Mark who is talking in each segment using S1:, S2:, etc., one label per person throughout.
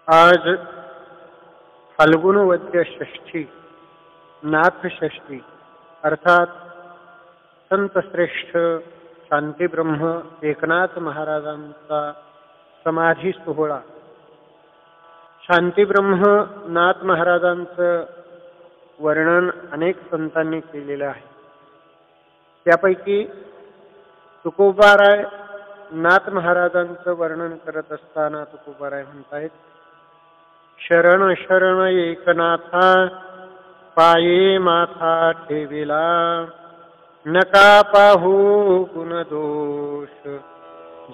S1: आज फाल्गुन वद्य षष्ठी नाथ षष्ठी अर्थात संत श्रेष्ठ शांतीब्रह्म एकनाथ महाराजांचा समाधी सोहळा. शांतीब्रह्म नाथ महाराजांचं वर्णन अनेक संतांनी केलेलं आहे. त्यापैकी तुकोबाराय नाथ महाराजांचं वर्णन करत असताना तुकोबाराय म्हणतायत, शरण शरण एकनाथा पाये माथा ठेविला, नका पाहू गुण दोष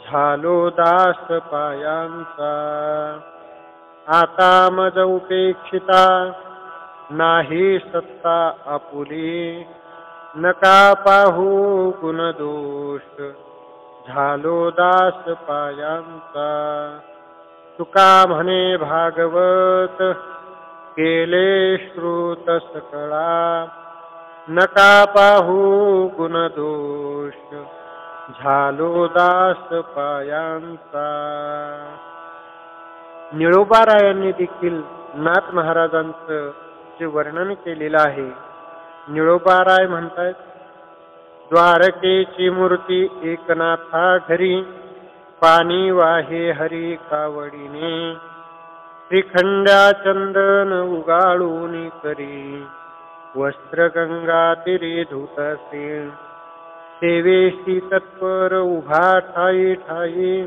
S1: झालो दास पायांचा. आता मज उपेक्षिता नाही सत्ता आपुली, नका पाहू गुण दोष झालो दास पायांचा. तुका म्हणे भागवत केले श्रुत सकळा, नका पाहू गुण दोष झालो दास पायांचा. निळोबारायांनी देखील नाथ महाराजांचं जे वर्णन केलेलं आहे. निळोबाराय म्हणतात, द्वारकेची मूर्ती एकनाथा घरी, पाणी वाहे हरी कावडीने, श्रीखंड्या चंदन उगाळून करी, वस्त्र गंगा तिरी धुतसे, सेवेशी तत्पर उभा ठाई ठाई,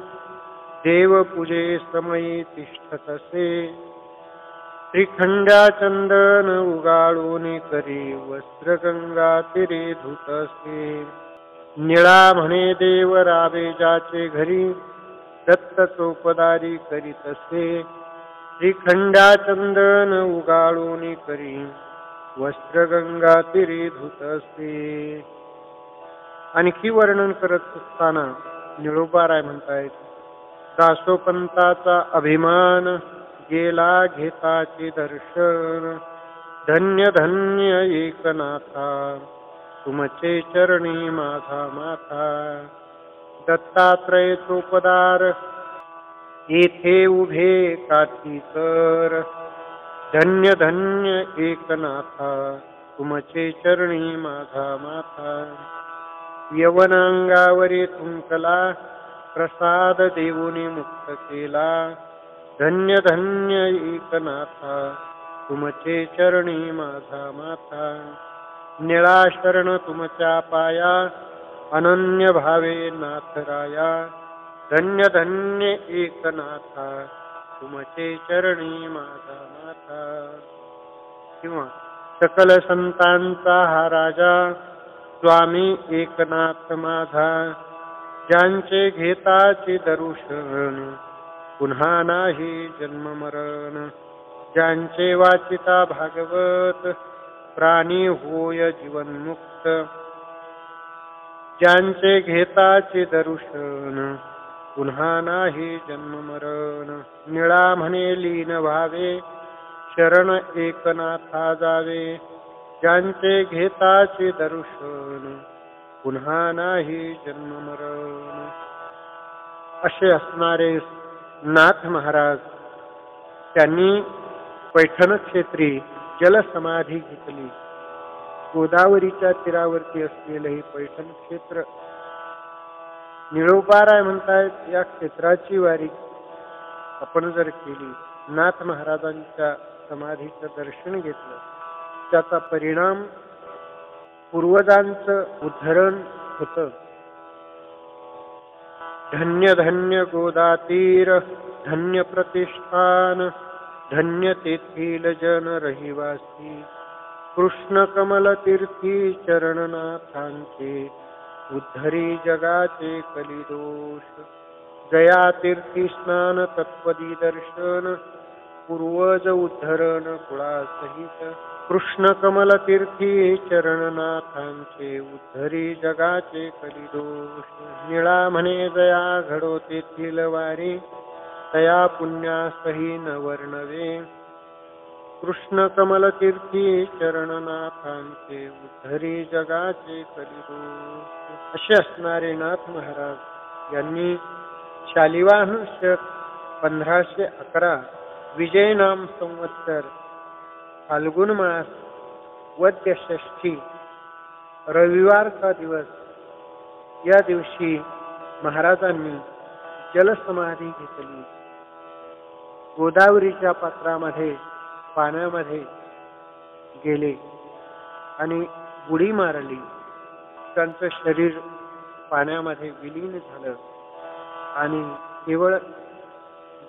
S1: देव पूजे समयी तिष्ठतसे. श्रीखंड्या चंदन उगाळून करी, वस्त्र गंगा तिरी धुतसे. निळा म्हणे देव राबे जाचे घरी, दत्त चोपदारी करीतसे. श्रीखंड्या चंदन उगाळून करी, वस्त्र गंगा तिरी धुतसे. आणखी वर्णन करत असताना निळोबाराय म्हणतायत, दासोपंताचा अभिमान गेला घेताचे दर्शन, धन्य धन्य एकनाथा तुमचे चरणी माझा माथा. दत्तात्रय चोपदार येथे उभे काठी कर, धन्य धन्य एकनाथा तुमचे चरणी माझा माथा. यवन अंगावरी थुंकला, प्रसाद देऊनी मुक्त केला, धन्य धन्य एकनाथा तुमचे चरणी माझा माथा. निळा शरण तुमच्या पाया, अनन्य भावे नाथराया, धन्य धन्य एकनाथा तुमचे चरणी माझा माथा. किंवा सकल संतांचा हा राजा, स्वामी एकनाथ माझा, ज्यांचे घेताचे दर्शन पुन्हा नाही जन्म मरण. ज्यांचे वाचिता भागवत प्राणी होय जीवनमुक्त, ज्यांचे घेताचे दर्शन पुन्हा नाही जन्म मरण. निळा म्हणे लीन व्हावे, शरण एकनाथा जावे, ज्यांचे घेताचे दर्शन पुन्हा नाही जन्म मरण. असे असणारे नाथ महाराज, त्यांनी पैठण क्षेत्री जलसमाधी घेतली. गोदावरीच्या तीरावरती असलेलं हे पैठण क्षेत्र. निळोबाराय म्हणतायत, या क्षेत्राची वारी आपण जर केली, नाथ महाराजांच्या समाधीचं दर्शन घेतलं, त्याचा परिणाम पूर्वजांचं उद्धरण होतं. धन्य धन्य गोदातीर, धन्य प्रतिष्ठान, धन्य तेथील जन रहिवासी, कृष्ण कमल तीर्थी चरणनाथांचे, उद्धरी जगाचे कलिदोष. जया तीर्थी स्नान तत्पदी दर्शन, पूर्वज उद्धरण कुळासहित, कृष्ण कमल तीर्थी चरणनाथांचे, उद्धरी जगाचे कलिदोष. निळा म्हणे जया घडो तेथील वारी, तया पुण्यासही न वर्णवे, कृष्ण कमल तीर्थी चरणनाथांचे, उद्धरी जगाचे कलिदोष. असे असणारे नाथ महाराज यांनी शालिवाहन शक 1511 विजय नाम संवत्सर फाल्गुन मास वद्य षष्ठी रविवारचा दिवस. या दिवशी महाराजांनी जलसमाधी घेतली. गोदावरीच्या पात्रामध्ये पाण्यामध्ये गेले आणि बुडी मारली. त्यांचं शरीर पाण्यामध्ये विलीन झालं आणि केवळ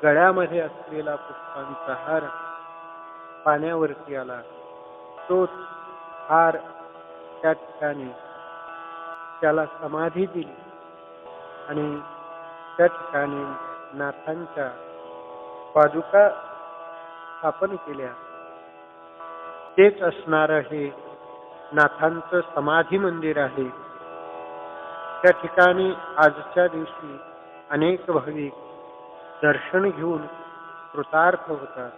S1: गळ्यामध्ये असलेला पुष्पांचा हार पाण्यावरती आला. तोच हार त्या ठिकाणी त्याला समाधी दिली आणि त्या ठिकाणी नाथांच्या पादुका स्थापन केल्या. तेच असणारं हे नाथांचं समाधी मंदिर आहे. त्या ठिकाणी आजच्या दिवशी अनेक भाविक दर्शन घेऊन कृतार्थ होतात.